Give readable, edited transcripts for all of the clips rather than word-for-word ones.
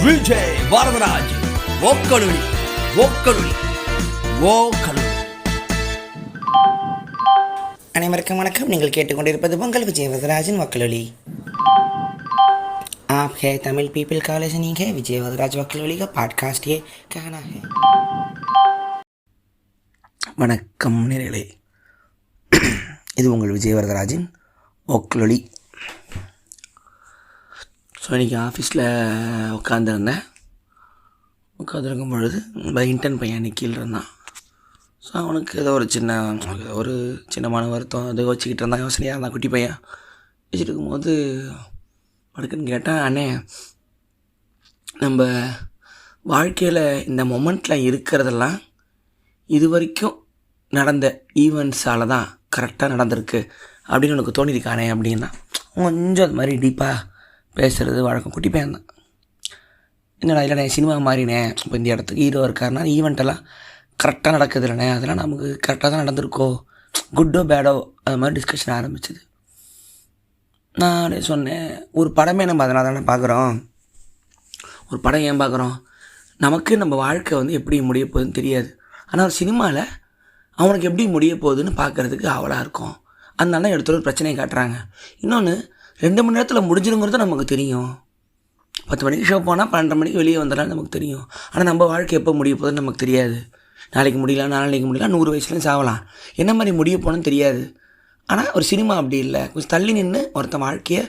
விஜய் வரதராஜ் ஓக்கலுளி ஓக்கலுளி ஓக்கலுளி. அனைவருக்கும் வணக்கம். நீங்கள் கேட்டுக்கொண்டிருப்பது உங்கள் விஜய் வரதராஜின் वक्लुली. आप है तमिल पीपल का लिसनिंग है विजय वरदराज वक्लुली का पॉडकास्ट ये कहना है. வணக்கம் நேயர்களே, இது உங்கள் விஜய் வரதராஜின் वक्लुली. ஸோ இன்றைக்கி ஆஃபீஸில் உட்காந்துருக்கும் பொழுது இன்டர்ன் பையன் அன்றைக்கி கீழே இருந்தான். ஸோ அவனுக்கு ஏதோ ஒரு சின்னமான வருத்தம் அது வச்சுக்கிட்டு இருந்தான். யோசனையாக இருந்தான் குட்டி பையன். வச்சுட்டு இருக்கும்போது படுக்குன்னு கேட்டால், அண்ணே நம்ம வாழ்க்கையில் இந்த மொமெண்ட்டில் இருக்கிறதெல்லாம் இது வரைக்கும் நடந்த ஈவெண்ட்ஸால் தான் கரெக்டாக நடந்திருக்கு அப்படின்னு எனக்கு தோணியிருக்கானே அப்படின்னா. கொஞ்சம் அது மாதிரி டீப்பாக பேசுகிறது வழக்கம். குட்டி பையன் தான். என்னடா இல்லைண்ணே சினிமா மாறினேன், இப்போ இந்த இடத்துக்கு ஹீரோ இருக்காருனா ஈவெண்ட்டெல்லாம் கரெக்டாக நடக்குது இல்லைண்ணே, அதெல்லாம் நமக்கு கரெக்டாக தான் நடந்திருக்கோ, குட்டோ பேடோ அது மாதிரி டிஸ்கஷன் ஆரம்பிச்சிது. நான் சொன்னேன், ஒரு படமே நம்ம அதனால் தானே பார்க்குறோம். ஒரு படம் ஏன் பார்க்குறோம்? நமக்கு நம்ம வாழ்க்கை எப்படி முடிய போகுதுன்னு தெரியாது. ஆனால் ஒரு சினிமாவில் அவனுக்கு எப்படி முடிய போகுதுன்னு பார்க்குறதுக்கு ஆவலாக இருக்கும். அதனால தான் எடுத்துகிட்டு ஒரு பிரச்சனையை காட்டுறாங்க. இன்னொன்று, 2 மணி நேரத்தில் முடிஞ்சிருங்கிறது நமக்கு தெரியும். 10 மணிக்கு ஷோ போனால் 12 மணிக்கு வெளியே வந்துடலாம் நமக்கு தெரியும். ஆனால் நம்ம வாழ்க்கை எப்போ முடிய போகுதுன்னு நமக்கு தெரியாது. நாளைக்கு முடியலாம், நாளைக்கு முடியலாம், 100 வயசுலேயும் சாகலாம். என்ன மாதிரி முடிய போகணுன்னு தெரியாது. ஆனால் ஒரு சினிமா அப்படி இல்லை. கொஞ்சம் தள்ளி நின்று ஒருத்தன் வாழ்க்கையை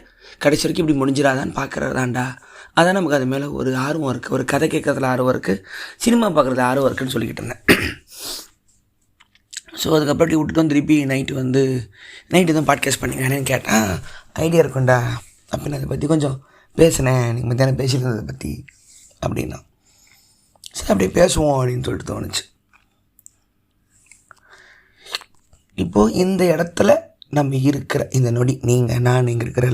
கடைசி வரைக்கும் இப்படி முடிஞ்சிடாதான்னு பார்க்குறதாண்டா. அதான் நமக்கு அது மேலே ஒரு ஆர்வம் இருக்குது. ஒரு கதை கேட்குறதுல ஆர்வம் இருக்குது, சினிமா பார்க்குறது ஆர்வம் இருக்குதுன்னு சொல்லிக்கிட்டு இருந்தேன். ஸோ அதுக்கப்புறம் அப்படி விட்டுட்டு திருப்பி நைட்டு தான் பாட்காஸ்ட் பண்ணிங்கன்னு கேட்டால், ஐடியா இருக்கும்டா அப்படின்னு அதை பற்றி கொஞ்சம் பேசினேன், நீங்கள் மத்தியானம் பேசியிருந்ததை பற்றி அப்படின்னா. சரி அப்படியே பேசுவோம் அப்படின்னு சொல்லிட்டு தோணுச்சு. இப்போது இந்த இடத்துல நம்ம இருக்கிற இந்த நொடி, நீங்கள் நான் இங்கே இருக்கிற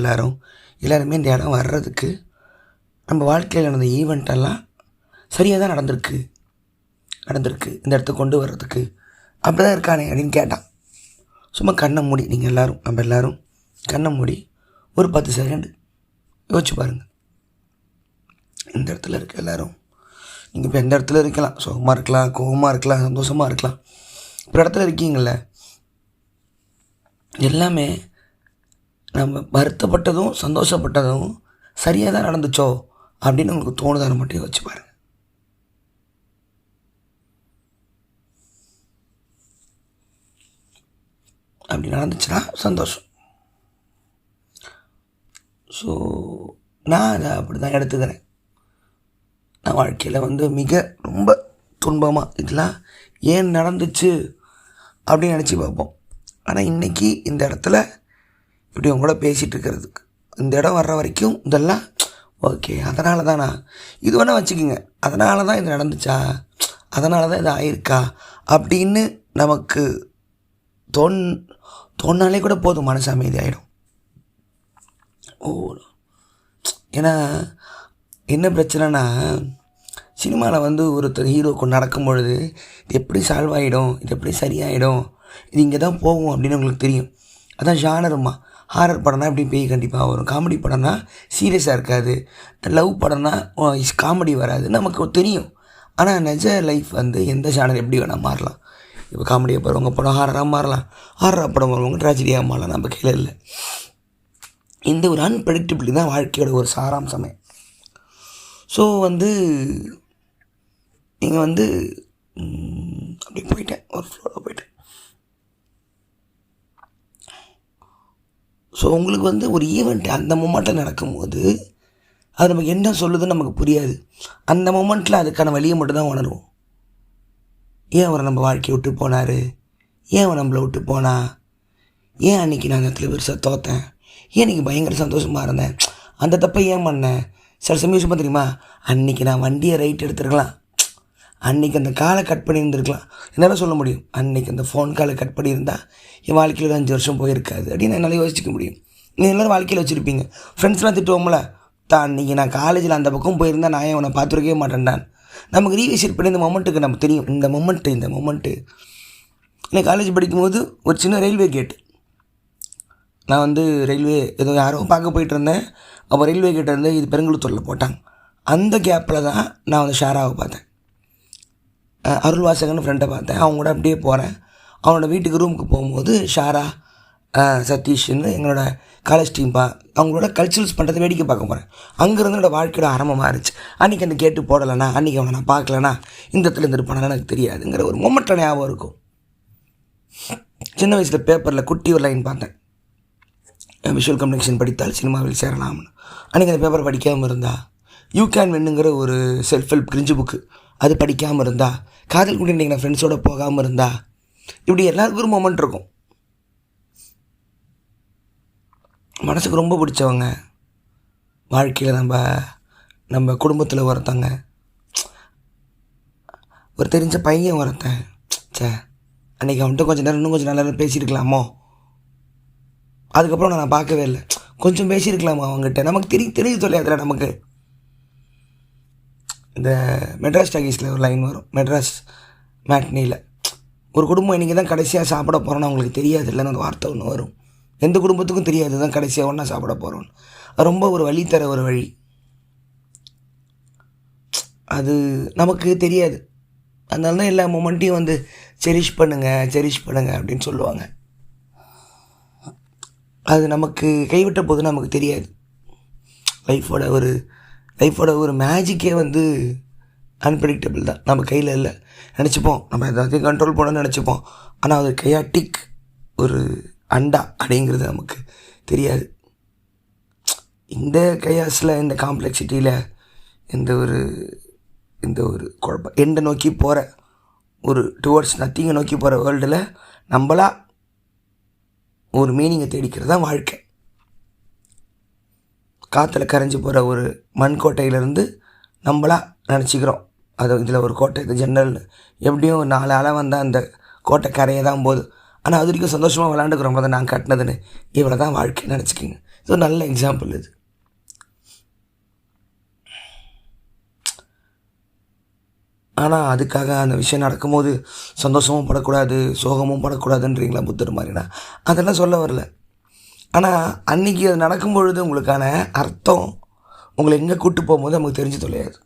எல்லாருமே இந்த இடம் வர்றதுக்கு, நம்ம வாழ்க்கையில் நடந்த ஈவெண்ட்டெல்லாம் சரியாக தான் நடந்திருக்கு. இந்த இடத்துக்கு கொண்டு வர்றதுக்கு அப்படி தான் இருக்கானே அப்படின்னு கேட்டான். சும்மா கண்ணை மூடி, நம்ம எல்லோரும் கண்ணை மூடி ஒரு 10 செகண்ட் யோசிச்சு பாருங்கள். இந்த இடத்துல இருக்க எல்லோரும், நீங்கள் இப்போ எந்த இடத்துல இருக்கலாம், சோகமாக இருக்கலாம், கோபமாக இருக்கலாம், சந்தோஷமாக இருக்கலாம். இப்போ இடத்துல இருக்கீங்கள, எல்லாமே நம்ம வருத்தப்பட்டதும் சந்தோஷப்பட்டதும் சரியாக தான் நடந்துச்சோ அப்படின்னு உங்களுக்கு தோணுதான்னு மட்டும் யோசிச்சு பாருங்கள். அப்படி நடந்துச்சுன்னா சந்தோஷம். ஸோ நான் அதை அப்படி தான் எடுத்துக்கிறேன். நான் வாழ்க்கையில் மிக ரொம்ப துன்பமாக இதெல்லாம் ஏன் நடந்துச்சு அப்படின்னு நினச்சி பார்ப்போம். ஆனால் இன்றைக்கி இந்த இடத்துல இப்படி அவங்க கூட பேசிகிட்டு இருக்கிறதுக்கு, இந்த இடம் வர்ற வரைக்கும் இதெல்லாம் ஓகே, அதனால தான் நான் இது வேணால் வச்சுக்கோங்க, அதனால தான் இது நடந்துச்சா, அதனால தான் இது ஆயிருக்கா அப்படின்னு நமக்கு தோணாலே கூட போதும், மனசு அமைதியாகிடும். ஏன்னா என்ன பிரச்சனைனா, சினிமாவில் ஒருத்தர் ஹீரோ கொண்டு நடக்கும் பொழுது இது எப்படி சால்வ் ஆகிடும், இது எப்படி சரியாயிடும், இது இங்கே தான் போகும் அப்படின்னு உங்களுக்கு தெரியும். அதான் ஜானருமா. ஹாரர் படம்னா எப்படி பேய் கண்டிப்பாக வரும், காமெடி படம்னா சீரியஸாக இருக்காது, லவ் படம்னா காமெடி வராது, நமக்கு தெரியும். ஆனால் நிஜ லைஃப் எந்த ஜானர் எப்படி வேணால் மாறலாம். இப்போ காமெடியாக போகிறவங்க படம் ஹாரராக மாறலாம், ஹாரராக படம் வருவாங்க ட்ராஜடியாக மாறலாம், நம்ம கையில் இல்லை. இந்த ஒரு அன்பிரடிக்டபிலிட்டி தான் வாழ்க்கையோட ஒரு சாராம்சமே. ஸோ நீங்கள் அப்படி போயிட்டேன், ஒரு ஃப்ளோவில் போயிட்டேன். ஸோ உங்களுக்கு ஒரு ஈவெண்ட் அந்த மொமெண்ட்டில் நடக்கும்போது அது நமக்கு என்ன சொல்லுதுன்னு நமக்கு புரியாது. அந்த மொமெண்ட்டில் அதுக்கான வழியை மட்டும்தான் உணருவோம். ஏன் அவரை நம்ம வாழ்க்கையை விட்டு போனார், ஏன் அவன் நம்மளை விட்டு போனா, ஏன் அன்றைக்கி நான் இடத்துல பெருசாக தோற்றேன், ஏன் இன்றைக்கி பயங்கர சந்தோஷமாக இருந்தேன், அந்த தப்பை ஏன் பண்ணேன். சில சமயம் தெரியுமா, அன்றைக்கி நான் வண்டியை ரைட் எடுத்துருக்கலாம், அன்றைக்கி அந்த காலை கட் பண்ணியிருந்துருக்கலாம், என்னால் சொல்ல முடியும். அன்றைக்கி அந்த ஃபோன் காலை கட் பண்ணியிருந்தால் என் வாழ்க்கையில் 5 வருஷம் போயிருக்காது அப்படின்னு என்னால் யோசிக்க முடியும். நீங்கள் எல்லோரும் வாழ்க்கையில் வச்சுருப்பீங்க. ஃப்ரெண்ட்ஸ்லாம் திட்டுவோம்ல, அன்றைக்கி நான் காலேஜில் அந்த பக்கம் போயிருந்தால் நான் அவனை பார்த்துருக்கவே மாட்டேன்டான். நமக்கு ரீவிசிட் பண்ணி இந்த மொமெண்ட்டுக்கு நமக்கு தெரியும். இந்த மொமெண்ட்டு நான் காலேஜ் படிக்கும்போது ஒரு சின்ன ரயில்வே கேட்டு, நான் ரயில்வே ஏதோ யாரோ பார்க்க போயிட்டு இருந்தேன். அப்போ ரயில்வே கேட்டு இது பெருங்குளத்தூரில் போட்டாங்க. அந்த கேப்பில் தான் நான் வந்து ஷாராவை பார்த்தேன். அருள்வாசகன்னு ஃப்ரெண்டை பார்த்தேன். அவங்க கூட அப்படியே போகிறேன். அவனோட வீட்டுக்கு ரூமுக்கு போகும்போது ஷாரா, சதீஷ்ன்னு எங்களோட காலேஜ் டீம்பா அவங்களோட கல்ச்சுரல்ஸ் பண்ணுறதை வேடிக்கை பார்க்க போகிறேன். அங்கேருந்து என்னோடய வாழ்க்கையோட ஆரம்பமாக இருந்துச்சு. அன்றைக்கி அந்த கேட்டு போடலைண்ணா, அன்றைக்கி அவனை நான் பார்க்கலண்ணா, இந்த இடத்துல இருந்துருப்பானா எனக்கு தெரியாதுங்கிற ஒரு மொமெண்ட்டில் ஞாபகம் இருக்கும். சின்ன வயசில் பேப்பரில் குட்டி ஒரு லைன் பார்த்தேன், விஷுவல் கம்யூனிகேஷன் படித்தால் சினிமாவில் சேரலாம்னு. அன்றைக்கி அந்த பேப்பரை படிக்காமல் இருந்தா, யூ கேன் வின்னுங்கிற ஒரு செல்ஃப் ஹெல்ப் கிரிஞ்சு புக்கு அது படிக்காமல் இருந்தா, காதல் கூட இன்றைக்கி நான் ஃப்ரெண்ட்ஸோடு போகாமல் இருந்தா, இப்படி எல்லாருக்கும் ஒரு மொமெண்ட் இருக்கும். மனசுக்கு ரொம்ப பிடிச்சவங்க வாழ்க்கையில் நம்ம குடும்பத்தில் ஒருத்தங்க, ஒரு தெரிஞ்ச பையன் ஒருத்தன், அன்றைக்கி அவன்கிட்ட கொஞ்சம் நேரம் இன்னும் கொஞ்சம் நல்லா பேசியிருக்கலாமோ, அதுக்கப்புறம் நான் பார்க்கவே இல்லை, கொஞ்சம் பேசியிருக்கலாமா அவங்ககிட்ட, நமக்கு தெரிய தொலையாதுல. நமக்கு இந்த மெட்ராஸ் டாக்கீஸில் ஒரு லைன் வரும், மெட்ராஸ் மேட்னியில், ஒரு குடும்பம் இன்றைக்கி தான் கடைசியாக சாப்பிட போகிறோன்னு அவங்களுக்கு தெரியாது இல்லைன்னு அந்த வார்த்தை ஒன்று வரும். எந்த குடும்பத்துக்கும் தெரியாது தான் கடைசியாக ஒன்றா சாப்பிட போகிறோன்னு. அது ரொம்ப ஒரு வழி தர ஒரு வழி, அது நமக்கு தெரியாது. அதனால தான் எல்லா மொமெண்ட்டையும் வந்து செரிஷ் பண்ணுங்க அப்படின்னு சொல்லுவாங்க. அது நமக்கு கைவிட்ட போது நமக்கு தெரியாது. லைஃபோட ஒரு மேஜிக்கே வந்து அன்பிரடிக்டபிள் தான், நம்ம கையில் இல்லை. நினச்சிப்போம் நம்ம எல்லாத்தையும் கண்ட்ரோல் பண்ணணும்னு நினச்சிப்போம், ஆனால் அது கையாட்டிக் ஒரு அண்டா அப்படிங்கிறது நமக்கு தெரியாது. இந்த கையாஸில், இந்த காம்ப்ளெக்சிட்டியில், இந்த ஒரு குழப்பம் எண்டை நோக்கி போகிற ஒரு டுவர்ட்ஸ் நத்திங்கை நோக்கி போகிற வேர்ல்டில் நம்மளா ஒரு மீனிங்கை தேடிக்கிறது தான் வாழ்க்கை. காற்றுல கரைஞ்சி போகிற ஒரு மண்கோட்டையிலேருந்து நம்மளா நினச்சிக்கிறோம் அது இதில் ஒரு கோட்டை, இது ஜன்னல்னு. எப்படியும் 4 அலை வந்தால் அந்த கோட்டை கரையை தான் போகுது, ஆனால் அது வரைக்கும் சந்தோஷமாக விளாண்டுக்கிறோம் அதை நான் கட்டினதுன்னு. இவ்வளோ தான் வாழ்க்கை நினச்சிக்கிங்க. இது ஒரு நல்ல எக்ஸாம்பிள் இது. ஆனால் அதுக்காக அந்த விஷயம் நடக்கும்போது சந்தோஷமும் படக்கூடாது, சோகமும் படக்கூடாதுன்றீங்களா புத்தர் மாதிரினா, அதெல்லாம் சொல்ல வரல. ஆனால் அன்றைக்கி அது நடக்கும்பொழுது உங்களுக்கான அர்த்தம் உங்களை எங்கே கூப்பிட்டு போகும்போது நமக்கு தெரிஞ்சு தொலையாது.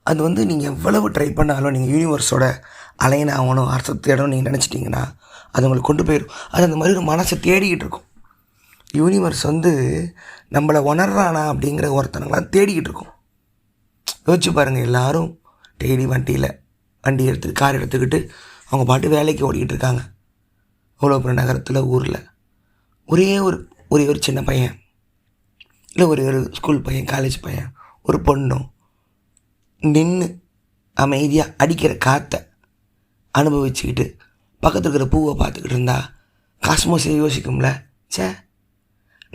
அது வந்து நீங்கள் எவ்வளவு ட்ரை பண்ணாலும் நீங்கள் யூனிவர்ஸோட அலைன் ஆகணும், அர்த்தத்தை தேடணும் நீங்கள் நினச்சிட்டிங்கன்னா அது உங்களுக்கு கொண்டு போயிடும். அது அந்த மாதிரி ஒரு மனசை தேடிக்கிட்டு இருக்கும். யூனிவர்ஸ் வந்து நம்மளை உணர்றானா அப்படிங்கிற ஒருத்தனங்களாம் தேடிக்கிட்டு இருக்கும். யோசிச்சு பாருங்கள், எல்லோரும் டெய்லி வண்டி கார் எடுத்துக்கிட்டு அவங்க பாட்டு வேலைக்கு ஓடிக்கிட்டு இருக்காங்க. அவ்வளோ பெரிய நகரத்தில், ஊரில் ஒரே ஒரு சின்ன பையன், இல்லை ஒரு ஸ்கூல் பையன், காலேஜ் பையன், ஒரு பொண்ணும் நின்று அமைதியாக அடிக்கிற காற்றை அனுபவிச்சுக்கிட்டு பக்கத்தில் இருக்கிற பூவை பார்த்துக்கிட்டு இருந்தா காஸ்மோஸை யோசிக்கும்ல,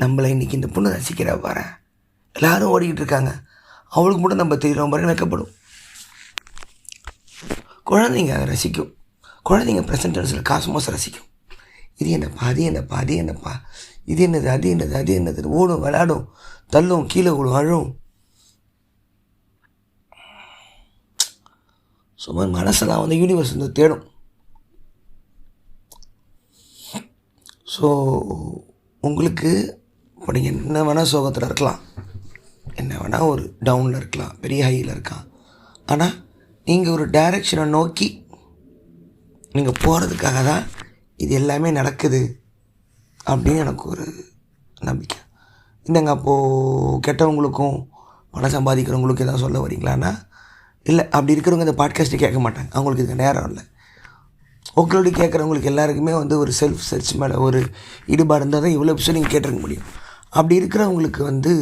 நம்மளை இன்றைக்கி இந்த பொண்ணு ரசிக்கிற பாரு, எல்லோரும் ஓடிக்கிட்டு இருக்காங்க, அவளுக்கு மட்டும் நம்ம தெரிகிறோம் பாருங்க, வைக்கப்படும். குழந்தைங்க அதை ரசிக்கும். குழந்தைங்க ப்ரெசன்ட் டென்ஸில் காஸ்மோஸை ரசிக்கும். இது என்னப்பா, இது என்னது, அது என்னது, ஓடும், விளையாடும், தள்ளும், கீழே ஓடும், அழும். சும்மா மனசெல்லாம் வந்து யூனிவர்ஸ் வந்து தேடும். ஸோ உங்களுக்கு இப்போ நீங்கள் என்ன வேணால் சோகத்தில் இருக்கலாம், என்ன வேணால் ஒரு டவுனில் இருக்கலாம், பெரிய ஹையில் இருக்கலாம், ஆனால் நீங்கள் ஒரு டைரெக்ஷனை நோக்கி நீங்கள் போகிறதுக்காக தான் இது எல்லாமே நடக்குது அப்படின்னு எனக்கு ஒரு நம்பிக்கை. இல்லைங்க அப்போது கெட்டவங்களுக்கும் பணம் சம்பாதிக்கிறவங்களுக்கும் எதாவது சொல்ல வரீங்களான்னா இல்லை, அப்படி இருக்கிறவங்க இந்த பாட்காஸ்ட்டு கேட்க மாட்டாங்க, அவங்களுக்கு இதுக்கு நேரம் இல்லை. உங்களோட கேட்குறவங்களுக்கு எல்லாருக்குமே வந்து ஒரு செல்ஃப் சர்ச் மேலே ஒரு ஈடுபாடு இருந்தால் தான் இவ்வளோ எபிசோட் நீங்கள் கேட்டிருக்க முடியும். அப்படி இருக்கிறவங்களுக்கு வந்து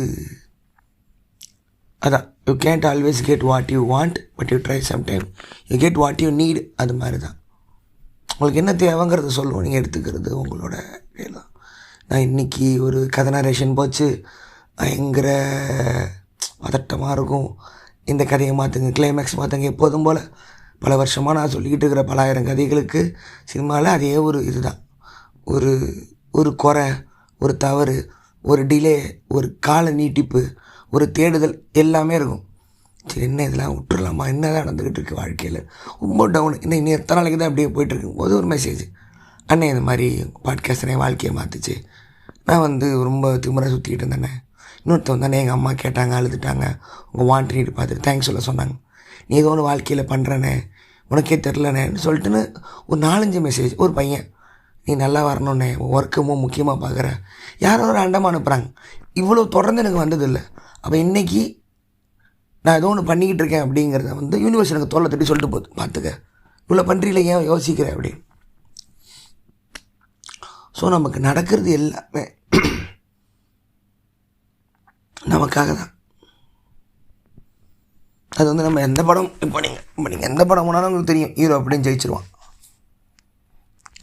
அதான், you Gantt always get what you want, but you try sometime you get what you need. அது மாதிரி தான் உங்களுக்கு என்ன தேவைங்கிறத சொல்லுவோம், நீங்கள் எடுத்துக்கிறது உங்களோட வேலை தான். நான் இன்றைக்கி ஒரு கதை நரேஷன் போச்சு, பயங்கர பதட்டமாக இருக்கும், இந்த கதையை மாற்றுங்க, கிளைமேக்ஸ் மாற்றுங்க, எப்போதும் போல் பல வருஷமாக நான் சொல்லிக்கிட்டு இருக்கிற பல ஆயிரம் கதைகளுக்கு சினிமாவில் அதே ஒரு இதுதான். ஒரு குறை, ஒரு தவறு, ஒரு டிலே, ஒரு கால நீட்டிப்பு, ஒரு தேடுதல் எல்லாமே இருக்கும். சரி, என்ன இதெல்லாம் விட்டுறலாமா, என்ன தான் நடந்துக்கிட்டு இருக்குது வாழ்க்கையில், ரொம்ப டவுன், இன்னும் எத்தனை நாளைக்கு தான் அப்படியே போய்ட்டுருக்கும் போது ஒரு மெசேஜ், அண்ணே இந்த மாதிரி பாட்காஸ்ட் என் வாழ்க்கையை மாற்றுச்சு, நான் வந்து ரொம்ப திமிராக சுற்றிக்கிட்டு இருந்தேண்ணே, இன்னொருத்தவங்க தானே எங்கள் அம்மா கேட்டாங்க, அழுதுட்டாங்க, உங்கள் வாண்டட் பார்த்துட்டு தேங்க்ஸ் சொல்ல சொன்னாங்க. நீ ஏதோ ஒன்று வாழ்க்கையில் பண்ணுறனே, உனக்கே தெரிலனேன்னு சொல்லிட்டுன்னு ஒரு 4-5 மெசேஜ். ஒரு பையன், நீ நல்லா வரணுன்னே, ஒர்க்குமோ முக்கியமாக பார்க்குற, யாரோ ஒரு அண்டமாக அனுப்புகிறாங்க. இவ்வளோ தொடர்ந்து எனக்கு வந்ததில்லை. அப்போ இன்றைக்கி நான் ஏதோ ஒன்று பண்ணிக்கிட்டு இருக்கேன் அப்படிங்கிறத வந்து யூனிவர்ஸ் எனக்கு தோலை தட்டி சொல்லிட்டு போகுது, பார்த்துக்க இவ்வளோ பண்ணுறீங்களே, ஏன் யோசிக்கிறேன் அப்படின்னு. ஸோ நமக்கு நடக்கிறது எல்லாமே நமக்காக தான். அது வந்து நம்ம எந்த படம் இப்போ நீங்கள் எந்த படம் போனாலும் உங்களுக்கு தெரியும், ஹீரோ எப்படியும் ஜெயிச்சிருவான்.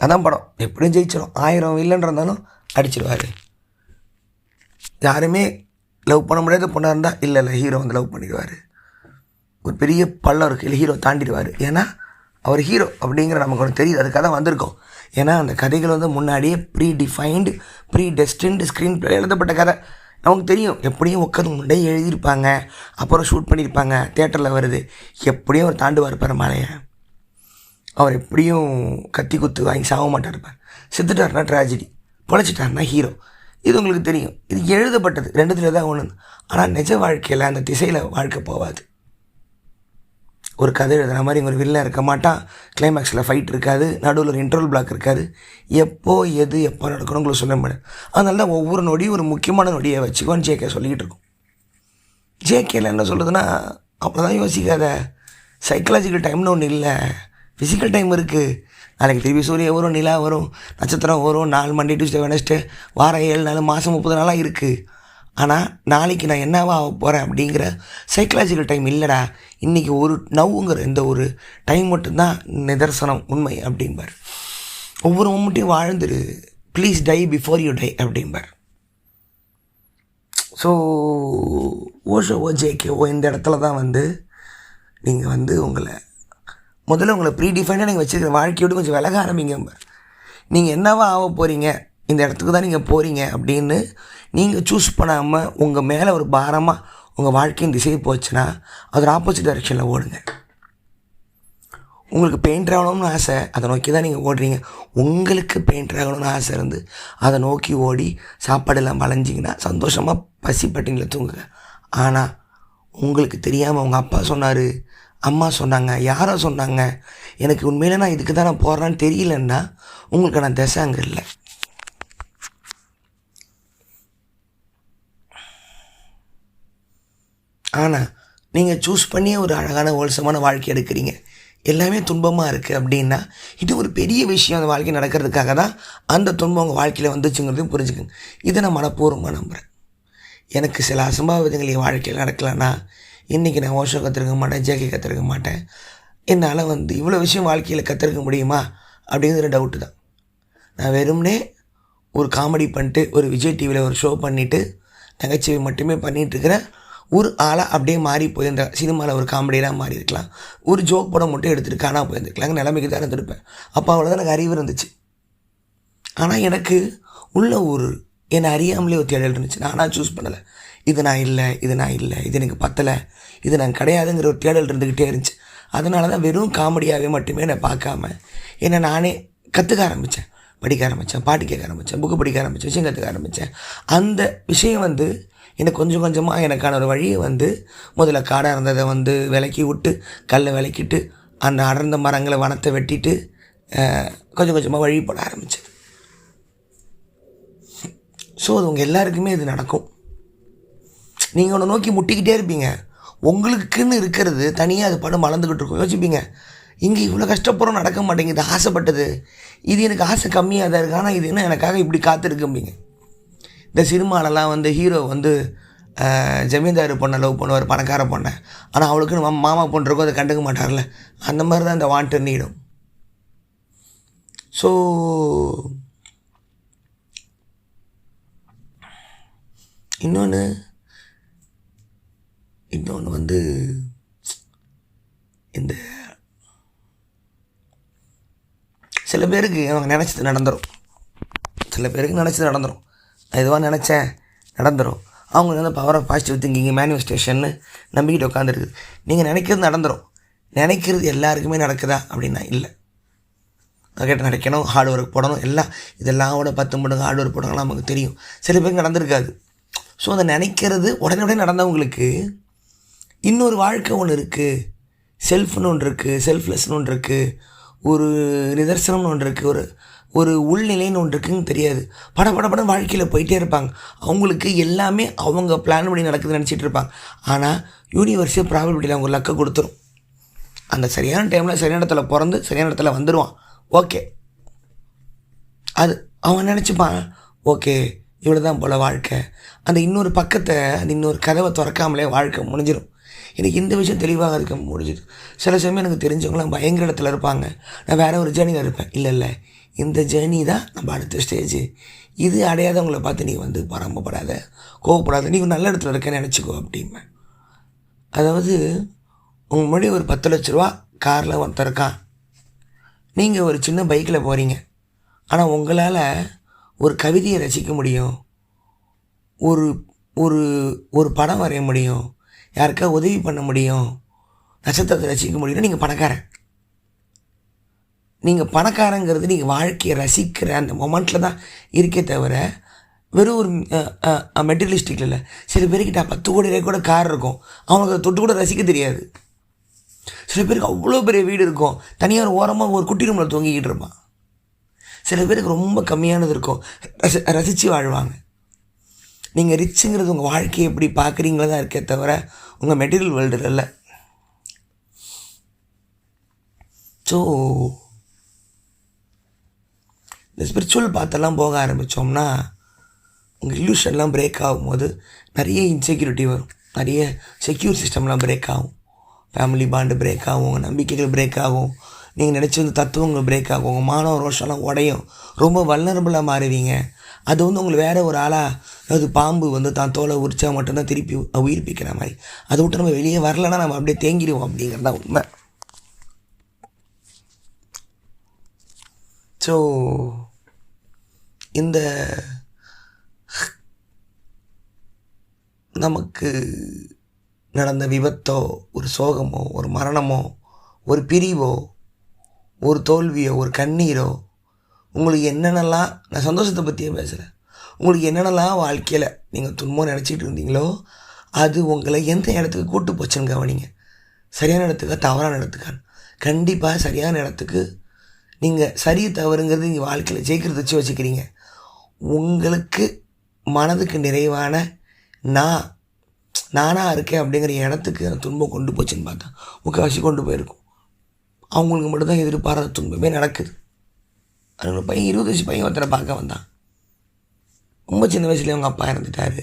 அதான் படம், எப்படியும் ஜெயிச்சிடும். 1000 வில்லன் இருந்தாலும் அடிச்சிடுவார். யாருமே லவ் பண்ண முடியாத பொண்ணாக இருந்தால் இல்லை ஹீரோ வந்து லவ் பண்ணிடுவார். ஒரு பெரிய பள்ளம் இருக்குது, இல்லை ஹீரோ தாண்டிடுவார். ஏன்னா அவர் ஹீரோ அப்படிங்கிற நமக்கு ஒன்று தெரியுது, அதுக்காக தான் வந்திருக்கோம். ஏன்னா அந்த கதைகள் வந்து முன்னாடியே predefined, predestined screenplay எழுதப்பட்ட கதை. நமக்கு தெரியும் எப்படியும் உட்காந்து முன்னாடியே எழுதியிருப்பாங்க, அப்புறம் ஷூட் பண்ணியிருப்பாங்க, தேட்டரில் வருது. எப்படியும் அவர் தாண்டுவார் இருப்பார் மலையை. அவர் எப்படியும் கத்தி குத்து வாங்கி சாக மாட்டார் இருப்பார். செத்துட்டார்னா ட்ராஜடி, பொழைச்சிட்டார்னா ஹீரோ. இது உங்களுக்கு தெரியும். இது எழுதப்பட்டது, 2த்துல தான் ஒன்று. ஆனால் நிஜ வாழ்க்கையில் அந்த திசையில் வாழ்க்கை போகாது. ஒரு கதை எழுதுன மாதிரி ஒரு வில்லன் இருக்க மாட்டான், கிளைமேக்ஸில் ஃபைட் இருக்காது, நடுவில் ஒரு இன்ட்ரோல் பிளாக் இருக்காது. எப்போ நடக்கணும் உங்களுக்கு சொல்ல முடியாது. அதனால தான் ஒவ்வொரு நொடியும் ஒரு முக்கியமான நொடியை வச்சுக்கோன்னு ஜேகே சொல்லிக்கிட்டு இருக்கும். ஜேகேல என்ன சொல்லுதுன்னா, அவ்வளோதான் யோசிக்காத, சைக்கலாஜிக்கல் டைம்னு ஒன்று இல்லை, ஃபிசிக்கல் டைம் இருக்குது. நாளைக்கு திருப்பி சூரியன் வரும், நிலா வரும், நட்சத்திரம் வரும், 4 மண்டே டியூஸ்டே வெனஸ்டே, வாரம் 7 நாள், மாதம் 30 நாளாக இருக்குது. ஆனால் நாளைக்கு நான் என்னவா ஆக போகிறேன் அப்படிங்கிற சைக்கலாஜிக்கல் டைம் இல்லைடா. இன்றைக்கி ஒரு நவ்வுங்கிற இந்த ஒரு டைம் மட்டும்தான் நிதர்சனம், உண்மை அப்படிம்பார். ஒவ்வொரு மொமெண்ட்டையும் வாழ்ந்துரு, please die before you die அப்படிம்பார். ஸோ ஓஷோவோ ஜேகேவோ இந்த இடத்துல தான் வந்து நீங்கள் வந்து உங்களை ப்ரீ டிஃபைனாக நீங்கள் வச்சுருக்கிற வாழ்க்கையோடு கொஞ்சம் விலக ஆரம்பிங்கம்பார். நீங்கள் என்னவா ஆக போகிறீங்க, இந்த இடத்துக்கு தான் நீங்கள் போகிறீங்க அப்படின்னு நீங்கள் சூஸ் பண்ணாமல் உங்கள் மேலே ஒரு பாரமாக உங்கள் வாழ்க்கையின் திசையை போச்சுன்னா அது ஒரு ஆப்போசிட் டைரெக்ஷனில் ஓடுங்க. உங்களுக்கு பெயிண்டர் ஆகணும்னு ஆசை, அதை நோக்கி தான் நீங்கள் ஓடுறீங்க. உங்களுக்கு பெயிண்டர் ஆகணும்னு ஆசை இருந்து அதை நோக்கி ஓடி சாப்பாடெல்லாம் வளைஞ்சிங்கன்னா சந்தோஷமாக பசிப்பட்டினில் தூங்குங்க. ஆனால் உங்களுக்கு தெரியாமல் உங்கள் அப்பா சொன்னார், அம்மா சொன்னாங்க, யாரோ சொன்னாங்க, எனக்கு உண்மையில நான் இதுக்கு தான் நான் போடுறேன்னு தெரியலன்னா உங்களுக்கு நான் திசை அங்கே இல்லை. ஆனால் நீங்கள் சூஸ் பண்ணி ஒரு அழகான ஓல்சமான வாழ்க்கை எடுக்கிறீங்க, எல்லாமே துன்பமாக இருக்குது அப்படின்னா இது ஒரு பெரிய விஷயம். அந்த வாழ்க்கை நடக்கிறதுக்காக தான் அந்த துன்பம் உங்கள் வாழ்க்கையில் வந்துச்சுங்கிறதையும் புரிஞ்சுக்கோங்க. இதை நான் மனப்பூர்வமாக நம்புகிறேன். எனக்கு சில அசம்பாவிதங்கள் என் வாழ்க்கையில் நடக்கலைன்னா இன்றைக்கி நான் ஓஷோ கற்றுருக்க மாட்டேன், ஜேகே கற்றுருக்க மாட்டேன். என்னால் வந்து இவ்வளோ விஷயம் வாழ்க்கையில் கற்றுருக்க முடியுமா அப்படிங்கிற டவுட்டு தான். நான் வெறும்னே ஒரு காமெடி பண்ணிட்டு ஒரு விஜய் டிவியில் ஒரு ஷோ பண்ணிவிட்டு நகைச்சுவை மட்டுமே பண்ணிகிட்ருக்கிறேன். ஒரு ஆளாக அப்படியே மாறி போயிருந்த சினிமாவில் ஒரு காமெடியாக மாறி இருக்கலாம், ஒரு ஜோக் படம் மட்டும் எடுத்துகிட்டு காணா போயிருந்துருக்கலாம், நிலைமைக்கு தான் இருந்திருப்பேன். அப்போ அவ்வளோதான் எனக்கு அறிவு இருந்துச்சு. ஆனால் எனக்கு உள்ள ஒரு என்னை அறியாமலே ஒரு தேடல் இருந்துச்சு. நானாக சூஸ் பண்ணலை, இது நான் இல்லை, இது எனக்கு பத்தலை, இது நான் கிடையாதுங்கிற ஒரு தேடல் இருந்துக்கிட்டே இருந்துச்சு. அதனால தான் வெறும் காமெடியாகவே மட்டுமே என்னை பார்க்காம என்னை நானே கற்றுக்க ஆரம்பித்தேன், படிக்க ஆரம்பித்தேன், பாட்டு கேட்க ஆரம்பித்தேன், புக்கு படிக்க ஆரம்பித்தேன், விஷயம் கற்றுக்க ஆரம்பித்தேன். அந்த விஷயம் வந்து எனக்கு கொஞ்சம் கொஞ்சமாக எனக்கான ஒரு வழியை வந்து முதல்ல காடாக இருந்ததை வந்து விலக்கி விட்டு கல்லை விலக்கிட்டு அந்த அடர்ந்த மரங்களை வனத்தை வெட்டிட்டு கொஞ்சம் கொஞ்சமாக வழி போட ஆரம்பித்தேன். ஸோ அது உங்கள் எல்லாருக்குமே இது நடக்கும். நீங்கள் ஒன்று நோக்கி முட்டிக்கிட்டே இருப்பீங்க, உங்களுக்குன்னு இருக்கிறது தனியாக அது படம் வளர்ந்துக்கிட்டு இருக்கும். யோசிப்பீங்க, இங்கே இவ்வளோ கஷ்டப்படுறோம் நடக்க மாட்டேங்குது, ஆசைப்பட்டது இது எனக்கு ஆசை கம்மியாக தான் இருக்குது, ஆனால் இது என்ன எனக்காக இப்படி காத்திருக்கும்பீங்க. இந்த சினிமாலெலாம் வந்து ஹீரோ வந்து ஜமீன்தார் பொண்ணை லவ் பண்ணுவார், பணக்கார பொண்ணை, ஆனால் அவளுக்குன்னு மாமா பொண்ணு இருக்கும், அதை கண்டுக்க மாட்டார்ல. அந்த மாதிரி தான் இந்த வாண்ட் நீடும். ஸோ இன்னொன்று வந்து இந்த சில பேருக்கு அவங்க நினச்சது நடந்துடும், நான் எதுவாக நினச்சேன் நடந்துடும். அவங்களுக்கு வந்து பவர் ஆஃப் பாசிட்டிவ் திங்கிங், மேனிஃபெஸ்டேஷன்னு நம்பிக்கிட்டு உட்காந்துருக்குது. நீங்கள் நினைக்கிறது நடந்துடும். நினைக்கிறது எல்லாருக்குமே நடக்குதா அப்படின்னா இல்லை. அதுக்கிட்ட நினைக்கணும், ஹார்ட் ஒர்க் போடணும், இதெல்லாம் விட 10 மடங்கு ஹார்ட் ஒர்க் போடணும் நமக்கு தெரியும். சில பேருக்கு நடந்திருக்காது. ஸோ அதை நினைக்கிறது உடனே உடனே நடந்தவங்களுக்கு இன்னொரு வாழ்க்கை ஒன்று இருக்குது, செல்ஃப்னு ஒன்று இருக்குது, செல்ஃப்லெஸ்னு ஒன்று இருக்குது, ஒரு நிதர்சனம்னு ஒன்று இருக்குது, ஒரு உள்நிலைன்னு ஒன்று இருக்குன்னு தெரியாது. படம் வாழ்க்கையில் போயிட்டே இருப்பாங்க. அவங்களுக்கு எல்லாமே அவங்க பிளான் பண்ணி நடக்குதுன்னு நினச்சிட்டு இருப்பாங்க. ஆனால் யூனிவர்ஸே ப்ராபபிலிட்டியில் அவங்க லக்கை கொடுத்துரும். அந்த சரியான டைமில் சரியான இடத்துல பிறந்து சரியான இடத்துல வந்துடுவான். ஓகே, அது அவன் நினச்சிப்பான், ஓகே இவ்வளோ தான் போல் வாழ்க்கை. அந்த இன்னொரு பக்கத்தை, அந்த இன்னொரு கதவை திறக்காமலே வாழ்க்கை முடிஞ்சிடும். எனக்கு இந்த விஷயம் தெளிவாக இருக்க முடிஞ்சுது. சில சமயம் எனக்கு தெரிஞ்சவங்களாம் பயங்கர இடத்துல இருப்பாங்க, நான் வேறு ஒரு ஜேர்னியில் இருப்பேன். இல்லை இந்த ஜேர்னி தான் நம்ம அடுத்த ஸ்டேஜ். இது அடையாதவங்களை பார்த்து நீ வந்து பரம்பப்படாத, கோவப்படாத, நீ நல்ல இடத்துல இருக்கேன்னு நினச்சிக்கோ அப்படிம்பேன். அதாவது உங்கள் முன்னாடி ஒரு 10 லட்ச ரூபா காரில் ஒருத்தர் இருக்கான், நீங்கள் ஒரு சின்ன பைக்கில் போகிறீங்க. ஆனால் உங்களால் ஒரு கவிதையை ரசிக்க முடியும், ஒரு ஒரு ஒரு படம் வரைய முடியும், யாருக்கா உதவி பண்ண முடியும், நட்சத்திரத்தை ரசிக்க முடியும்னா நீங்கள் பணக்காரன். நீங்கள் பணக்காரங்கிறது நீங்கள் வாழ்க்கையை ரசிக்கிற அந்த மொமெண்ட்டில் தான் இருக்கே தவிர வெறும் ஒரு மெட்டீரியலிஸ்டிக்கில் இல்லை. சில பேருக்கிட்ட 10 கோடி ரூபாய் கூட கார் இருக்கும், அவங்களுக்கு அதை தொட்டு கூட ரசிக்க தெரியாது. சில பேருக்கு அவ்வளோ பெரிய வீடு இருக்கும், தனியார் ஓரமாக ஒரு குட்டி ரூமில் தூங்கிக்கிட்டு இருப்பான். சில பேருக்கு ரொம்ப கம்மியானது இருக்கும், ரசித்து வாழ்வாங்க. நீங்கள் ரிச்சுங்கிறது உங்கள் வாழ்க்கையை எப்படி பார்க்குறீங்களா தான் இருக்கே தவிர உங்கள் மெட்டீரியல் வேர்ல்டு இல்லை. ஸோ இந்த ஸ்பிரிச்சுவல் பாத்தெல்லாம் போக ஆரம்பித்தோம்னா உங்கள் இல்யூஷன்லாம் பிரேக் ஆகும்போது நிறைய இன்செக்யூரிட்டி வரும், நிறைய செக்யூர் சிஸ்டம்லாம் பிரேக் ஆகும், ஃபேமிலி பாண்டு பிரேக் ஆகும், உங்கள் நம்பிக்கைகள் பிரேக் ஆகும், நீங்கள் நினச்ச தத்துவங்கள் பிரேக் ஆகும், உங்கள் மானவ ரோஷம்லாம் உடையும், ரொம்ப வல்னரபுளாக மாறுவீங்க. அது வந்து உங்களுக்கு வேறு ஒரு ஆளாக, அதாவது பாம்பு வந்து தான் தோலை உரிச்சா மட்டும்தான் திருப்பி உயிர்ப்பிக்கிற மாதிரி, அதை விட்டு நம்ம வெளியே வரலன்னா நம்ம அப்படியே தேங்கிடுவோம் அப்படிங்கிறது தான் உண்மை. ஸோ இந்த நமக்கு நடந்த விபத்தோ, ஒரு சோகமோ, ஒரு மரணமோ, ஒரு பிரிவோ, ஒரு தோல்வியோ, ஒரு கண்ணீரோ, உங்களுக்கு என்னென்னலாம், நான் சந்தோஷத்தை பற்றியே பேசுகிறேன், உங்களுக்கு என்னென்னலாம் வாழ்க்கையில் நீங்கள் துன்பம் நினச்சிட்டு இருந்தீங்களோ அது உங்களை எந்த இடத்துக்கு கூட்டு போச்சுன்னு கவனிங்க. சரியான இடத்துக்கா தவறான இடத்துக்கான்னு. கண்டிப்பாக சரியான இடத்துக்கு. நீங்கள் சரி தவறுங்கிறது நீங்கள் வாழ்க்கையில் ஜெயிக்கிறது வச்சுக்கிறீங்க. உங்களுக்கு மனதுக்கு நிறைவான நானாக இருக்கேன் அப்படிங்கிற இடத்துக்கு அந்த துன்பம் கொண்டு போச்சுன்னு பார்த்தா முக்கால்வாசி கொண்டு போயிருக்கும். அவங்களுக்கு மட்டும்தான் எதிர்பாராத துன்பமே நடக்குது. அவங்களோட பையன் 20 வயசு பையன் ஒருத்தரை பார்க்க வந்தான். ரொம்ப சின்ன வயசுலேயே அவங்க அப்பா இறந்துட்டார்.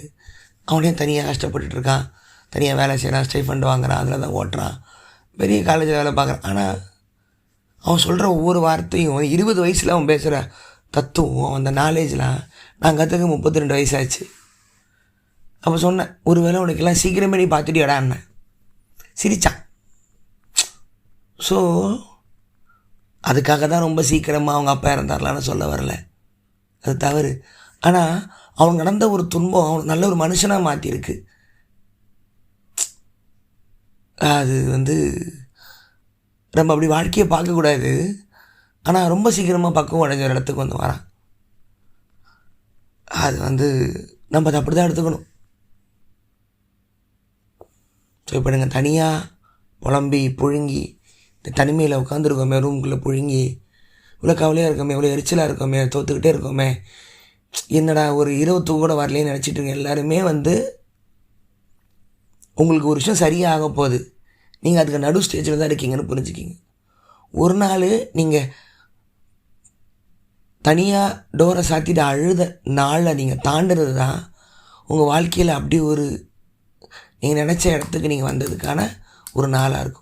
அவனே தனியாக கஷ்டப்பட்டுருக்கான், தனியாக வேலை செய்கிறான், ஸ்டைஃபண்ட் வாங்குறான், அதில் தான் ஓட்டுறான், பெரிய காலேஜில் வேலை பார்க்குறான். ஆனால் அவன் சொல்கிற ஒவ்வொரு வார்த்தையும் 20 வயசில் அவன் பேசுகிற தத்துவம், அந்த நாலேஜ்லாம் நான் கற்றுக்க 32 வயசாச்சு. அப்போ சொன்னேன், ஒரு வேளை உனக்கெல்லாம் சீக்கிரமே நீ பார்த்துட்டியாடான்னு. சிரித்தான். ஸோ அதுக்காக தான் ரொம்ப சீக்கிரமாக அவங்க அப்பா இறந்தார்லான்னு சொல்ல வரல, அது தவறு. ஆனால் அவன் நடந்த ஒரு துன்பம் அவன் நல்ல ஒரு மனுஷனாக மாற்றிருக்கு. அது வந்து நம்ம அப்படி வாழ்க்கையை பார்க்கக்கூடாது. ஆனால் ரொம்ப சீக்கிரமாக பக்குவம் அடைஞ்ச ஒரு இடத்துக்கு வந்து வரான். அது வந்து நம்ம அதை அப்படி தான் எடுத்துக்கணும். ஸோ இப்போ நீங்கள் தனியாக புலம்பி புழுங்கி இந்த தனிமையில் உட்காந்துருக்கோமே, ரூம்குள்ளே புழுங்கி இவ்வளோ கவலையாக இருக்கோமே, இவ்வளோ எரிச்சலாக இருக்கோமே, தோற்றுக்கிட்டே இருக்கோமே, என்னடா ஒரு இரவு கூட வரலேன்னு நினச்சிட்டு இருங்க. எல்லாருமே வந்து உங்களுக்கு ஒரு விஷயம் சரியாக போகுது, நீங்கள் அதுக்கு நடு ஸ்டேஜில் தான் இருக்கீங்கன்னு புரிஞ்சுக்கிங்க. ஒரு நாள் நீங்கள் தனியாக டோரை சாத்திட்டு அழுத நாளில் நீங்கள் தாண்டுறது தான் உங்கள் வாழ்க்கையில் அப்படி ஒரு நீங்கள் நினச்ச இடத்துக்கு நீங்கள் வந்ததுக்கான ஒரு நாளாக இருக்கும்.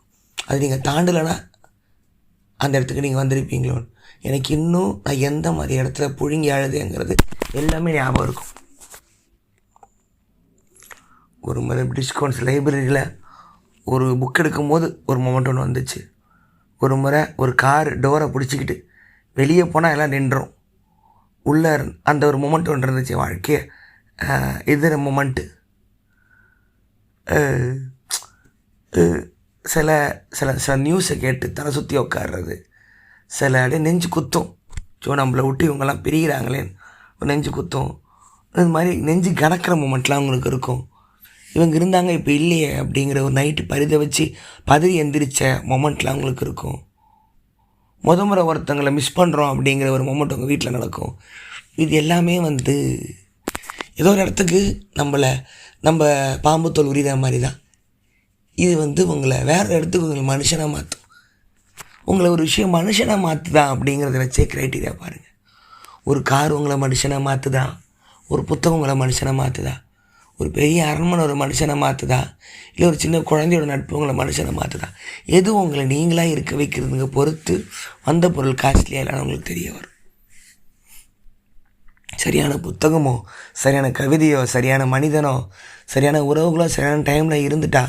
அது நீங்கள் தாண்டலைன்னா அந்த இடத்துக்கு நீங்கள் வந்திருப்பீங்களோ. எனக்கு இன்னும் நான் எந்த மாதிரி இடத்துல புழுங்கி அழுதுங்கிறது எல்லாமே ஞாபகம் இருக்கும். ஒரு முறை பிரிட்டிஷ் கவுன்சில் லைப்ரரியில் ஒரு புக் எடுக்கும்போது ஒரு மொமெண்ட் ஒன்று வந்துச்சு. ஒரு முறை ஒரு கார் டோரை பிடிச்சிக்கிட்டு வெளியே போனால் எல்லாம் நின்றோம், உள்ளே அந்த ஒரு மொமெண்ட் ஒன்று இருந்துச்சு. வாழ்க்கையை எதிர மொமெண்ட்டு. சில சில சில நியூஸை கேட்டு தலை சுற்றி உட்காடுறது, சில அப்படியே நெஞ்சு குத்தும். ஸோ நம்மளை விட்டு இவங்கெல்லாம் பிரிகிறாங்களேன்னு நெஞ்சு குத்தும். அது மாதிரி நெஞ்சு கணக்கிற மூமெண்ட்லாம் அவங்களுக்கு இருக்கும். இவங்க இருந்தாங்க இப்போ இல்லையே அப்படிங்கிற ஒரு நைட்டு பரிதவிச்சு பதறி எந்திரிச்ச மொமெண்ட்லாம் அவங்களுக்கு இருக்கும். முறை ஒருத்தங்களை மிஸ் பண்ணுறோம் அப்படிங்கிற ஒரு மொமெண்ட் உங்கள் வீட்டில் நடக்கும். இது எல்லாமே வந்து ஏதோ ஒரு இடத்துக்கு நம்ம பாம்பு தோல் உரிகிற மாதிரி தான். இது வந்து உங்களை வேறு இடத்துக்கு உங்களை மனுஷனாக மாற்றும். உங்களை ஒரு விஷயம் மனுஷனாக மாற்றுதா அப்படிங்கிறத வச்சே க்ரைட்டீரியா பாருங்கள். ஒரு கார் உங்களை மனுஷனாக மாற்றுதா, ஒரு புத்தகம் உங்களை மனுஷனாக மாற்றுதா, ஒரு பெரிய அரண்மனை ஒரு மனுஷனை மாற்றுதா, இல்லை ஒரு சின்ன குழந்தையோட நட்பு உங்களை மனுஷனை மாற்றுதா, எது உங்களை நீங்களாக இருக்க வைக்கிறதுங்க பொறுத்து அந்த பொருள் காஸ்ட்லியாக இல்லைன்னு உங்களுக்கு தெரிய வரும். சரியான புத்தகமோ, சரியான கவிதையோ, சரியான மனிதனோ, சரியான உறவுகளோ சரியான டைமில் இருந்துட்டா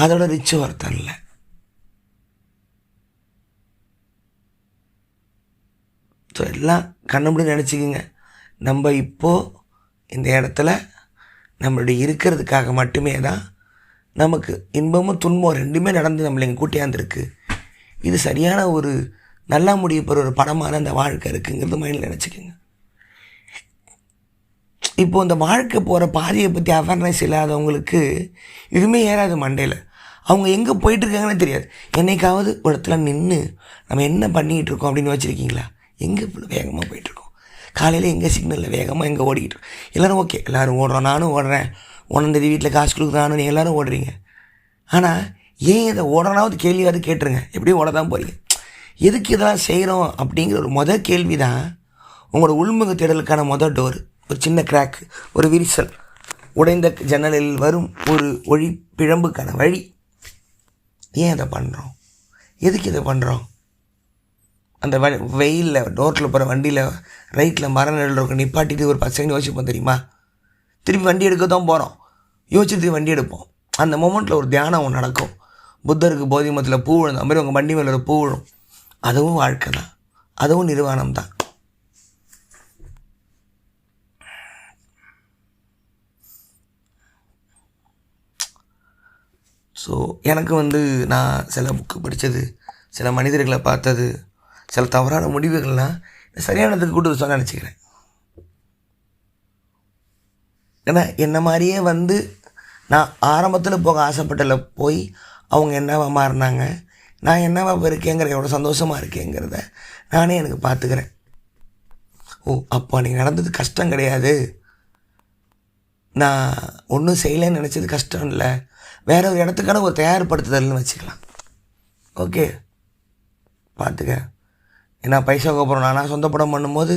அதோட ரிச்சு ஒருத்தன் இல்லை. ஸோ எல்லாம் கண்ணப்படி நினச்சிக்கோங்க. நம்ம இப்போது இந்த இடத்துல நம்மளுடைய இருக்கிறதுக்காக மட்டுமே தான் நமக்கு இன்பமும் துன்பம் ரெண்டுமே நடந்து நம்மளை இங்கே கூட்டியாந்துருக்கு. இது சரியான ஒரு நல்லா முடிய போகிற ஒரு படமான அந்த வாழ்க்கை இருக்குங்கிறது மைண்டில் நினச்சிக்கோங்க. இப்போது இந்த வாழ்க்கை போகிற பாதையை பற்றி அவேர்னஸ் இல்லாதவங்களுக்கு இதுவுமே ஏறாது மண்டையில். அவங்க எங்கே போயிட்டுருக்காங்கன்னு தெரியாது. என்னைக்காவது ஒரு இடத்துல நின்று நம்ம என்ன பண்ணிகிட்டு இருக்கோம் அப்படின்னு வச்சுருக்கீங்களா? எங்கே இவ்வளோ வேகமாக போயிட்டுருக்கோம், காலையில் எங்கே சிக்னலில் வேகமாக எங்கே ஓடிக்கிட்டு எல்லோரும் ஓகே, எல்லோரும் ஓடுறோம், நானும் ஓடுறேன், 1 வீட்டில் காசு கொடுக்குறானு நீங்கள் எல்லோரும் ஓடுறீங்க. ஆனால் ஏன் இதை ஓடனாவது கேள்வியாவது கேட்டுருங்க. எப்படியும் ஓட தான் போகிறீங்க. எதுக்கு இதெல்லாம் செய்கிறோம் அப்படிங்கிற ஒரு கேள்வி தான் உங்களோட உள்முக தேடலுக்கான டோரு. ஒரு சின்ன கிராக்கு, ஒரு விரிசல், உடைந்த ஜன்னலில் வரும் ஒரு ஒளி பிழம்புக்கான வழி. ஏன் இதை பண்ணுறோம்? எதுக்கு இதை பண்ணுறோம்? அந்த வெயிலில் டோரில் போகிற வண்டியில் ரைட்டில் மர நிழல் இருக்கும், நிப்பாட்டிட்டு ஒரு 10 செகண்ட் யோசிப்போம் தெரியுமா? திருப்பி வண்டி எடுக்க தான் போகிறோம், யோசிச்சுட்டு வண்டி எடுப்போம். அந்த மொமெண்ட்டில் ஒரு தியானம் ஒன்று நடக்கும். புத்தருக்கு போதி மரத்தில் பூ விழுந்த மாதிரி உங்கள் வண்டி மேலே ஒரு பூ விழும். அதுவும் வாழ்க்கை தான், அதுவும் நிர்வாணம் தான். ஸோ எனக்கு வந்து நான் சில புக்கு படித்தது, சில மனிதர்களை பார்த்தது, சில தவறான முடிவுகள்லாம் சரியானதுக்கு கூட்டு சொல்ல நினச்சிக்கிறேன். ஏன்னா என்ன மாதிரியே வந்து நான் ஆரம்பத்தில் போக ஆசைப்பட்டல போய் அவங்க என்னவா மாறினாங்க, நான் என்னவா இருக்கேங்கிற எவ்வளோ சந்தோஷமாக இருக்கேங்கிறத நானே எனக்கு பார்த்துக்கிறேன். அப்போ அன்றைக்கி நடந்தது கஷ்டம் கிடையாது, நான் ஒன்றும் செய்யலைன்னு நினச்சது கஷ்டம் இல்லை, வேறு ஒரு இடத்துக்கான ஒரு தயார்படுத்துதல்னு வச்சுக்கலாம். ஓகே, பார்த்துக்க. ஏன்னா பைசாவுக்கு அப்புறம் நான் சொந்த படம் பண்ணும்போது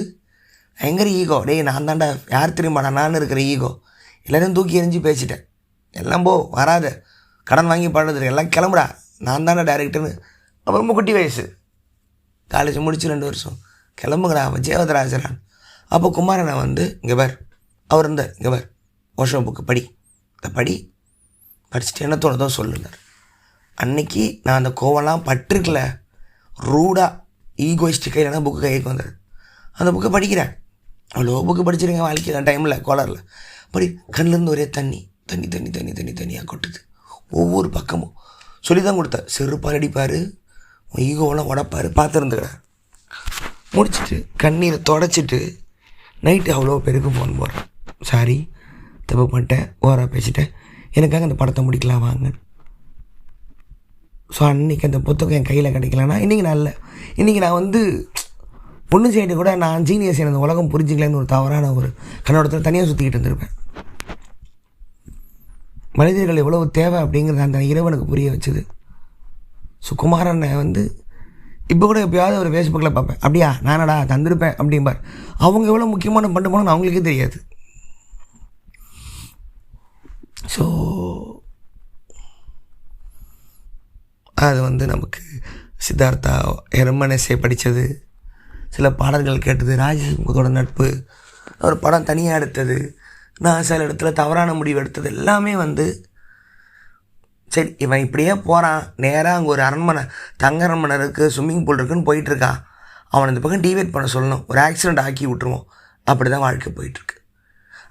பயங்கர ஈகோ. நான் தாண்டா யார் தெரியுமாடா நான் இருக்கிற ஈகோ. எல்லோரையும் தூக்கி எறிஞ்சு பேசிட்டேன். எல்லாம் வராத, கடன் வாங்கி பாடுறது எல்லாம் கிளம்புடா, நான் தாண்டா டைரக்டர்னு. அப்புறம் ரொம்ப குட்டி வயசு, காலேஜ் முடிச்சு 2 வருஷம், கிளம்புங்கடா விஜயவதராஜரான். அப்போ குமாரனை வந்து இங்கே பார், அவர் இங்கே பார் ஓஷோ புக்கு படி, இந்த படிச்சுட்டு என்ன தோணுதோ சொல்லுனார். அன்னைக்கு நான் அந்த கோவம்லாம் பட்டிருக்கல, ரூடாக ஈகோயிஸ்டிக்காக இல்லைனா புக்கு கைக்கு வந்தார். அந்த புக்கை படிக்கிறேன், அவ்வளோ புக்கு படிச்சிருங்க வாழ்க்கை டைமில் கோளரில் படி. கண்ணிலேருந்து ஒரே தண்ணியாக கொட்டுது. ஒவ்வொரு பக்கமும் சொல்லி தான் கொடுத்தார், செருப்பால் அடிப்பார், ஈகோவெல்லாம் உடப்பார், பார்த்துருந்துக்கிறார். முடிச்சுட்டு கண்ணீரை தொடச்சிட்டு நைட்டு அவ்வளோ பேருக்கு ஃபோன் போடுறேன், சாரி தப்பு பண்ணிட்டேன், ஓவராக பேசிட்டேன், எனக்காக அந்த படத்தை முடிக்கலாம் வாங்க. ஸோ அன்றைக்கி அந்த புத்தகம் என் கையில் கிடைக்கலன்னா இன்றைக்கி நான் வந்து ஒன்றும் செய்யிட்டு கூட நான் ஜீனியஸ் எனக்கு உலகம் புரிஞ்சிக்கலன்னு ஒரு தவறான ஒரு கண்ணோட்டத்தில் தனியாக சுற்றிக்கிட்டு இருந்திருப்பேன். மனிதர்கள் எவ்வளவு தேவை அப்படிங்கிறத அந்த இறைவனுக்கு புரிய வச்சுது. ஸோ குமாரனை வந்து இப்போ கூட எப்போயாவது ஒரு ஃபேஸ்புக்கில் பார்ப்பேன், அப்படியா நானடா தந்திருப்பேன் அப்படிம்பார். அவங்க எவ்வளோ முக்கியமான பண்ண போனோன்னு அவங்களுக்கே தெரியாது. ஸோ அது வந்து நமக்கு சித்தார்த்தா ஹெர்மனஸே படித்தது, சில பாடல்கள் கேட்டது, ராஜேஷ்முகத்தோட நட்பு, ஒரு படம் தனியாக எடுத்தது, நான் சில இடத்துல தவறான முடிவு எடுத்தது எல்லாமே வந்து சரி இவன் இப்படியே போகிறான், நேராக அங்கே ஒரு அரண்மனை தங்க அரண்மனை இருக்குது, ஸ்விம்மிங் பூல் இருக்குதுன்னு போயிட்டுருக்கான், அவனை இந்த பக்கம் டிவேட் பண்ண சொல்லணும், ஒரு ஆக்சிடெண்ட் ஆக்கி விட்டுருவோம். அப்படி தான் வாழ்க்கை போயிட்டுருக்கு.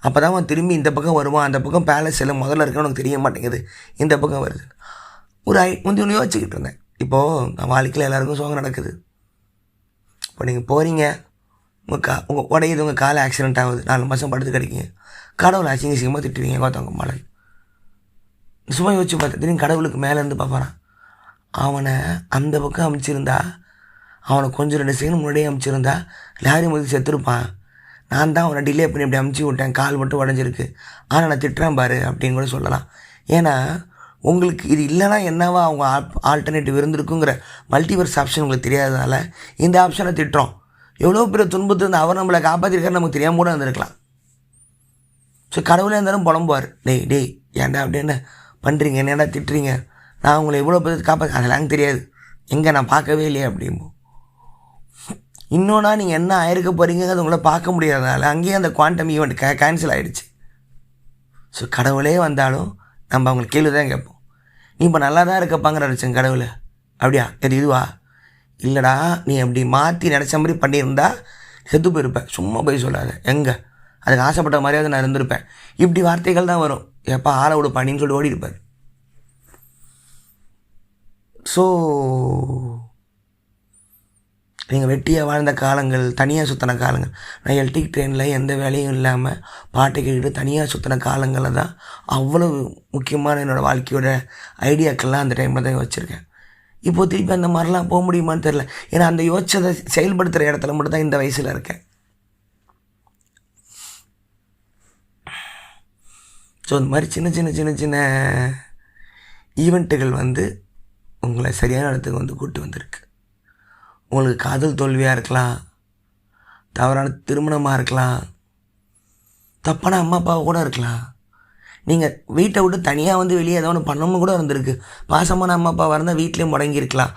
அப்போ தான் அவன் திரும்பி இந்த பக்கம் வருவான். அந்த பக்கம் பேலஸ் எல்லாம் முதல்ல இருக்குன்னு உனக்கு தெரிய மாட்டேங்குது, இந்த பக்கம் வருது. முந்தி ஒன்று யோசிச்சுக்கிட்டு இருந்தேன். இப்போது நான் வாழ்க்கையில் எல்லாேருக்கும் சோகம் நடக்குது. இப்போ நீங்கள் போகிறீங்க, உங்கள் உடையுது, உங்கள் கால் ஆக்சிடெண்ட் ஆகுது, 4 மாதம் படுத்து கிடைக்கிங்க, கடவுளை அசிங்கமாக திட்டுவீங்க கௌதம் குமாரன். சும்மா யோசிச்சு பார்த்தேன். திடீர்னு கடவுளுக்கு மேலேருந்து பார்ப்பாரான். அவனை அந்த பக்கம் அமுச்சிருந்தா, அவனை கொஞ்சம் 2 செகண்ட் முன்னாடியே அமுச்சிருந்தா லாரி மோதி செத்துருப்பான். நான் தான் அவனை டிலே பண்ணி அப்படி அமுச்சு விட்டேன், கால் மட்டும் உடஞ்சிருக்கு, ஆனால் நான் திட்டுறேன் பாரு அப்படின்னு கூட சொல்லலாம். ஏன்னா உங்களுக்கு இது இல்லைனா என்னவா அவங்க ஆல்டர்னேட்டிவ் இருந்திருக்குங்கிற மல்டிவர்ஸ் ஆப்ஷன் உங்களுக்கு தெரியாததுனால இந்த ஆப்ஷனை திட்டுறோம். எவ்வளோ பெரிய துன்பத்திலிருந்து அவர் நம்மளை காப்பாற்றிருக்காரு நமக்கு தெரியாமல் கூட இருந்திருக்கலாம். ஸோ கடவுளே இருந்தாலும் புலம்புவார், டேய் ஏன்டா அப்படின்னு பண்ணுறீங்க, என்னடா திட்டுறீங்க, நான் உங்களை எவ்வளோ பேர் காப்பாற்ற அதெல்லாம் எனக்கு தெரியாது, எங்கே நான் பார்க்கவே இல்லையே அப்படிம்போம். இன்னொன்னா நீங்கள் என்ன ஆயிருக்க போகிறீங்கிறது உங்களை பார்க்க முடியாதனால அங்கேயே அந்த குவாண்டம் ஈவெண்ட் கேன்சல் ஆகிடுச்சு. ஸோ கடவுளே வந்தாலும் நம்ம அவங்களுக்கு கேள்வி தான் கேட்போம். நீ இப்போ நல்லா தான் இருக்கப்பாங்கிற கடவுள். அப்படியா, இதுவா இல்லைடா, நீ அப்படி மாற்றி நினச்ச மாதிரி பண்ணியிருந்தா செத்து போயிருப்பேன், சும்மா போய் சொல்லாத, எங்கே அதுக்கு ஆசைப்பட்ட மாதிரியாவது நான் இருந்திருப்பேன். இப்படி வார்த்தைகள் தான் வரும். எப்போ ஆளை விடுப்பானின்னு சொல்லி ஓடி இருப்பார். ஸோ நீங்கள் வெட்டியாக வாழ்ந்த காலங்கள், தனியாக சுற்றின காலங்கள், நான் எலக்ட்ரிக் ட்ரெயினில் எந்த வேலையும் இல்லாமல் பாட்டை கேட்டுட்டு தனியாக சுற்றின காலங்களில் தான் அவ்வளவு முக்கியமான என்னோடய வாழ்க்கையோட ஐடியாக்கள்லாம் அந்த டைமில் தான் யோசிச்சிருக்கேன். இப்போது திருப்பி அந்த மாதிரிலாம் போக முடியுமான்னு தெரில. ஏன்னா அந்த யோசிச்சதை செயல்படுத்துகிற இடத்துல மட்டும் தான் இந்த வயசில் இருக்கேன். ஸோ இந்த மாதிரி சின்ன ஈவெண்ட்டுகள் உங்களை சரியான இடத்துக்கு கூப்பிட்டு வந்திருக்கு. உங்களுக்கு காதல் தோல்வியாக இருக்கலாம், தவறான திருமணமாக இருக்கலாம், தப்பான அம்மா அப்பாவை கூட இருக்கலாம், நீங்கள் வீட்டை விட்டு தனியாக வெளியே ஏதோ ஒன்று பண்ணணும் கூட இருந்திருக்கு, பாசமான அம்மா அப்பாவாக இருந்தால் வீட்லேயும் முடங்கியிருக்கலாம்,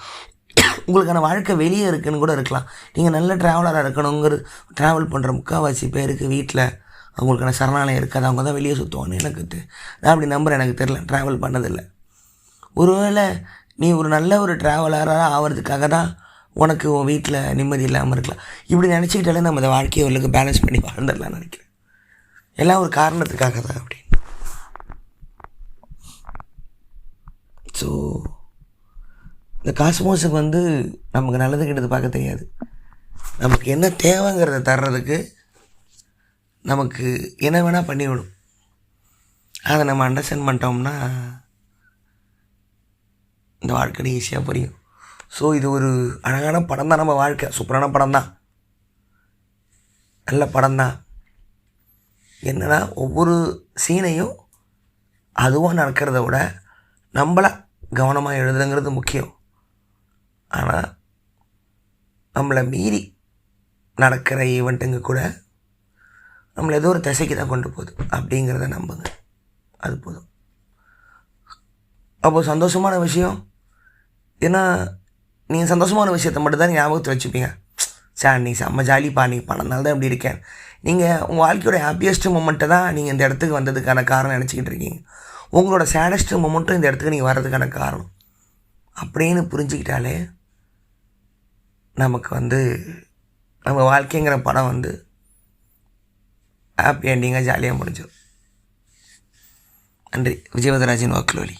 உங்களுக்கான வாழ்க்கை வெளியே இருக்குன்னு கூட இருக்கலாம். நீங்கள் நல்ல ட்ராவலராக இருக்கணுங்கிறது ட்ராவல் பண்ணுற முக்கால்வாசி பேருக்கு வீட்டில் அவங்களுக்கான சரணாலயம் இருக்காது, அவங்க தான் வெளியே சுற்றுவான்னு எனக்கு நான் அப்படி நம்புகிறேன். எனக்கு தெரில, ட்ராவல் பண்ணதில்லை. ஒருவேளை நீ ஒரு நல்ல ஒரு ட்ராவலராக ஆகிறதுக்காக தான் உனக்கு உன் வீட்டில் நிம்மதி இல்லாமல் இருக்கலாம். இப்படி நினச்சிக்கிட்டாலே நம்ம இந்த வாழ்க்கையை உங்களுக்கு பேலன்ஸ் பண்ணி வாழ்ந்துடலாம்னு நினைக்கிறேன். எல்லாம் ஒரு காரணத்துக்காக தான் அப்படின்னு. ஸோ இந்த காஸ்மோஸுக்கு நமக்கு நல்லது கெட்டது பார்க்க தெரியாது. நமக்கு என்ன தேவைங்கிறத தர்றதுக்கு நமக்கு என்ன வேணால் பண்ணிவிடும். அதை நம்ம அண்டர்ஸ்டாண்ட் பண்ணிட்டோம்னா இந்த வாழ்க்கை ஈஸியாக புரியும். ஸோ இது ஒரு அழகான படம் தான். நம்ம வாழ்க்கை சூப்பரான படம் தான், நல்ல படம் தான். என்னென்னா ஒவ்வொரு சீனையும் அதுவாக நடக்கிறத விட நம்மளை கவனமாக எழுதுங்கிறது முக்கியம். ஆனால் நம்மளை மீறி நடக்கிற ஈவெண்ட்டுங்க கூட நம்மளை ஏதோ ஒரு திசைக்கு தான் கொண்டு போகுது அப்படிங்கிறத நம்புங்க, அது போதும். அப்போது சந்தோஷமான விஷயம், ஏன்னா நீங்கள் சந்தோஷமான விஷயத்தை மட்டும்தான் ஞாபகத்தில் வச்சுப்பீங்க. சார் நீ செம்ம ஜாலிப்பா, நீ பணம்னால தான் இப்படி இருக்கேன். நீங்கள் உங்கள் வாழ்க்கையோட ஹாப்பியஸ்ட் மொமெண்ட்டை தான் நீங்கள் இந்த இடத்துக்கு வந்ததுக்கான காரணம் நினச்சிக்கிட்டு இருக்கீங்க. உங்களோட சேடஸ்ட் மொமெண்ட்டும் இந்த இடத்துக்கு நீங்கள் வர்றதுக்கான காரணம் அப்படின்னு புரிஞ்சுக்கிட்டாலே நமக்கு நம்ம வாழ்க்கைங்கிற படம் ஹாப்பி எண்டிங்காக ஜாலியாக முடிஞ்சிடும். நன்றி. விஜயவதராஜன் வாக்குலொலி.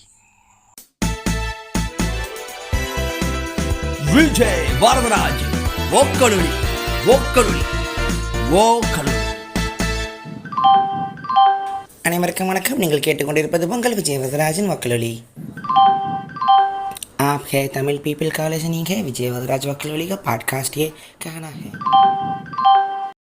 விஜய் வரதராஜ் ஓக்கலுளி ஓக்கலுளி ஓக்கலுளி. அனைவருக்கும் வணக்கம். நீங்கள் கேட்டுக்கொண்டிருப்பது உங்கள் விஜய் வரதராஜன் वकीलोली. आप है तमिल पीपल का लिसनिंग है. विजय वरदराज वकीलोली का पॉडकास्ट ये कहना है.